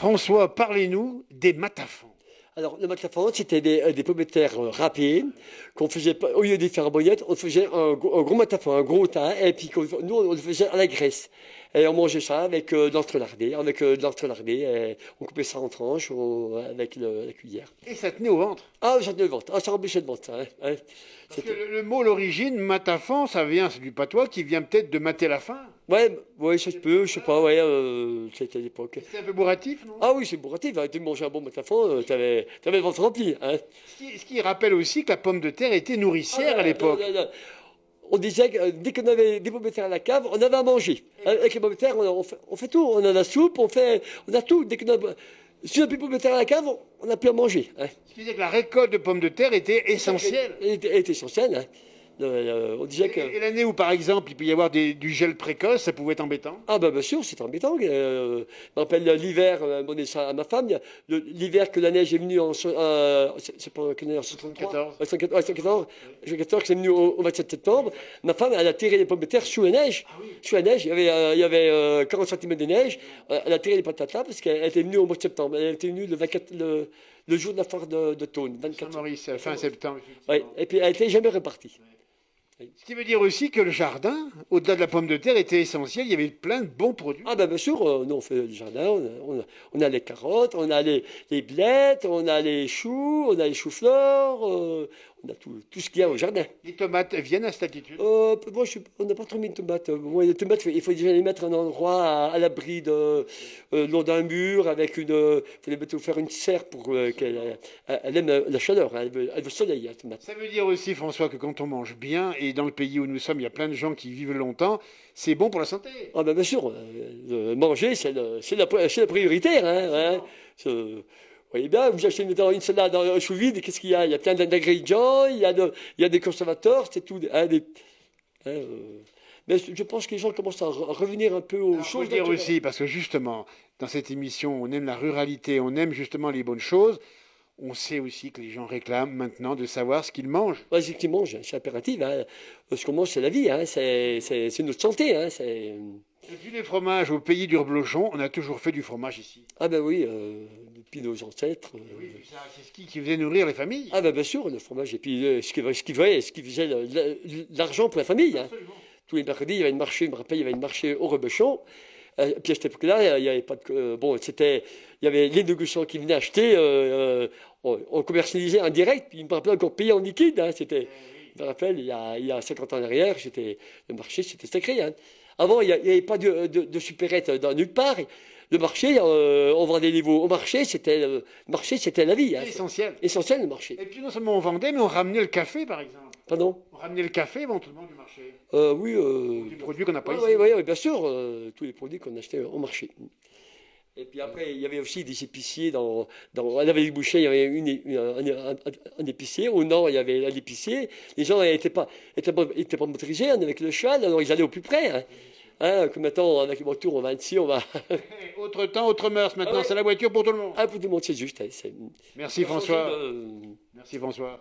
François, parlez-nous des matafans. Alors, le matafan, c'était des pommes de terre râpées, qu'on faisait, au lieu de faire en bouillette, on faisait un gros matafan, un gros tas, et puis nous, on le faisait à la graisse. Et on mangeait ça avec de l'entre-lardé, et on coupait ça en tranches avec la cuillère. Et ça tenait au ventre. Ah, ça tenait le ventre, ça empêchait le ventre, ça, hein. Parce que le mot, l'origine, matafan, ça vient, c'est du patois qui vient peut-être de mater la faim. Ouais, ça se peut, je sais pas, ouais, c'était à l'époque. C'est un peu bourratif, non? Ah oui, c'est bourratif, hein, tu mangeais un bon matafan, t'avais le ventre rempli, hein. Ce qui rappelle aussi que la pomme de terre était nourricière à l'époque. On disait que dès qu'on avait des pommes de terre à la cave, on avait à manger. Avec les pommes de terre, on fait tout. On a la soupe, on a tout. Si on n'a plus de pommes de terre à la cave, on n'a plus à manger, hein. Ce qui veut dire que la récolte de pommes de terre était essentielle. Elle était essentielle, hein. On disait que... Et l'année où, par exemple, il peut y avoir du gel précoce, ça pouvait être embêtant. Ah ben bien sûr, c'est embêtant. Je me rappelle l'hiver, on dit ça à ma femme, l'hiver que la neige est venue c'est pas quelle année, en 74. 74, que c'est venu au 27 septembre. Ma femme, elle a tiré les pommes de terre sous la neige. Sous la neige, il y avait 40 cm de neige. Elle a tiré les patates là parce qu'elle était venue au mois de septembre. Elle était venue le jour de la foire de Thônes, 24 Saint-Maurice, fin septembre. Ouais. Et puis elle n'était jamais repartie. Ce qui veut dire aussi que le jardin, au-delà de la pomme de terre, était essentiel. Il y avait plein de bons produits. Ah ben bien sûr, nous on fait le jardin, on a les carottes, on a les blettes, on a les choux, on a les choux-fleurs, on a tout ce qu'il y a au jardin. Les tomates viennent à cette altitude? Moi, on n'a pas trop mis de tomates. Moi, les tomates, il faut déjà les mettre à un endroit à l'abri de le long d'un mur, il faut faire une serre pour qu'elle elle aime la chaleur, hein, elle veut le soleil, la tomate. Ça veut dire aussi, François, que quand on mange bien, et dans le pays où nous sommes, il y a plein de gens qui vivent longtemps, c'est bon pour la santé. Ah ben bien sûr, manger, c'est la priorité, hein. Vous voyez bien, vous achetez une salade sous vide, qu'est-ce qu'il y a? Il y a plein d'ingrédients, il y a des conservateurs, c'est tout. Mais je pense que les gens commencent à revenir un peu aux choses. Il faut dire aussi, parce que justement, dans cette émission, on aime la ruralité, on aime justement les bonnes choses. On sait aussi que les gens réclament maintenant de savoir ce qu'ils mangent. Ouais, ce qu'ils mangent, c'est impératif, hein. Ce qu'on mange, c'est la vie, hein. C'est notre santé, hein. Depuis les fromages au pays du reblochon, on a toujours fait du fromage ici. Ah ben oui, depuis nos ancêtres. Oui, c'est ce qui faisait nourrir les familles. Ah ben bien sûr, le fromage, et puis ce qui faisait l'argent pour la famille, hein. Tous les mercredis, il y avait une marché, je me rappelle, il y avait une marché au reblochon. Puis à cette époque-là, il y avait pas de... il y avait les négociants qui venaient acheter, on commercialisait en direct, puis il me rappelle encore payer en liquide, hein. Je me rappelle, il y a 50 ans en arrière, le marché, c'était sacré, hein. Avant, il n'y avait pas de supérette dans nulle part. Le marché, on vendait les veaux au marché, le marché, c'était la vie, hein. Essentiel. Essentiel, le marché. Et puis non seulement on vendait, mais on ramenait le café, par exemple. Pardon? On ramenait le café éventuellement du marché. Oui. Des produits qu'on n'a pas ici. Oui, bien sûr, tous les produits qu'on achetait au marché. Et puis après, il y avait aussi des épiciers. On avait les bouchers, il y avait un épicier. Au nord, il y avait un épicier. Les gens n'étaient pas motorisés, hein, avec le cheval, alors ils allaient au plus près, hein. Comme maintenant, avec les voitures, on va ici, on va. Autre temps, autre mœurs maintenant, c'est la voiture pour tout le monde. Pour tout le monde, c'est juste. Merci François. Merci François.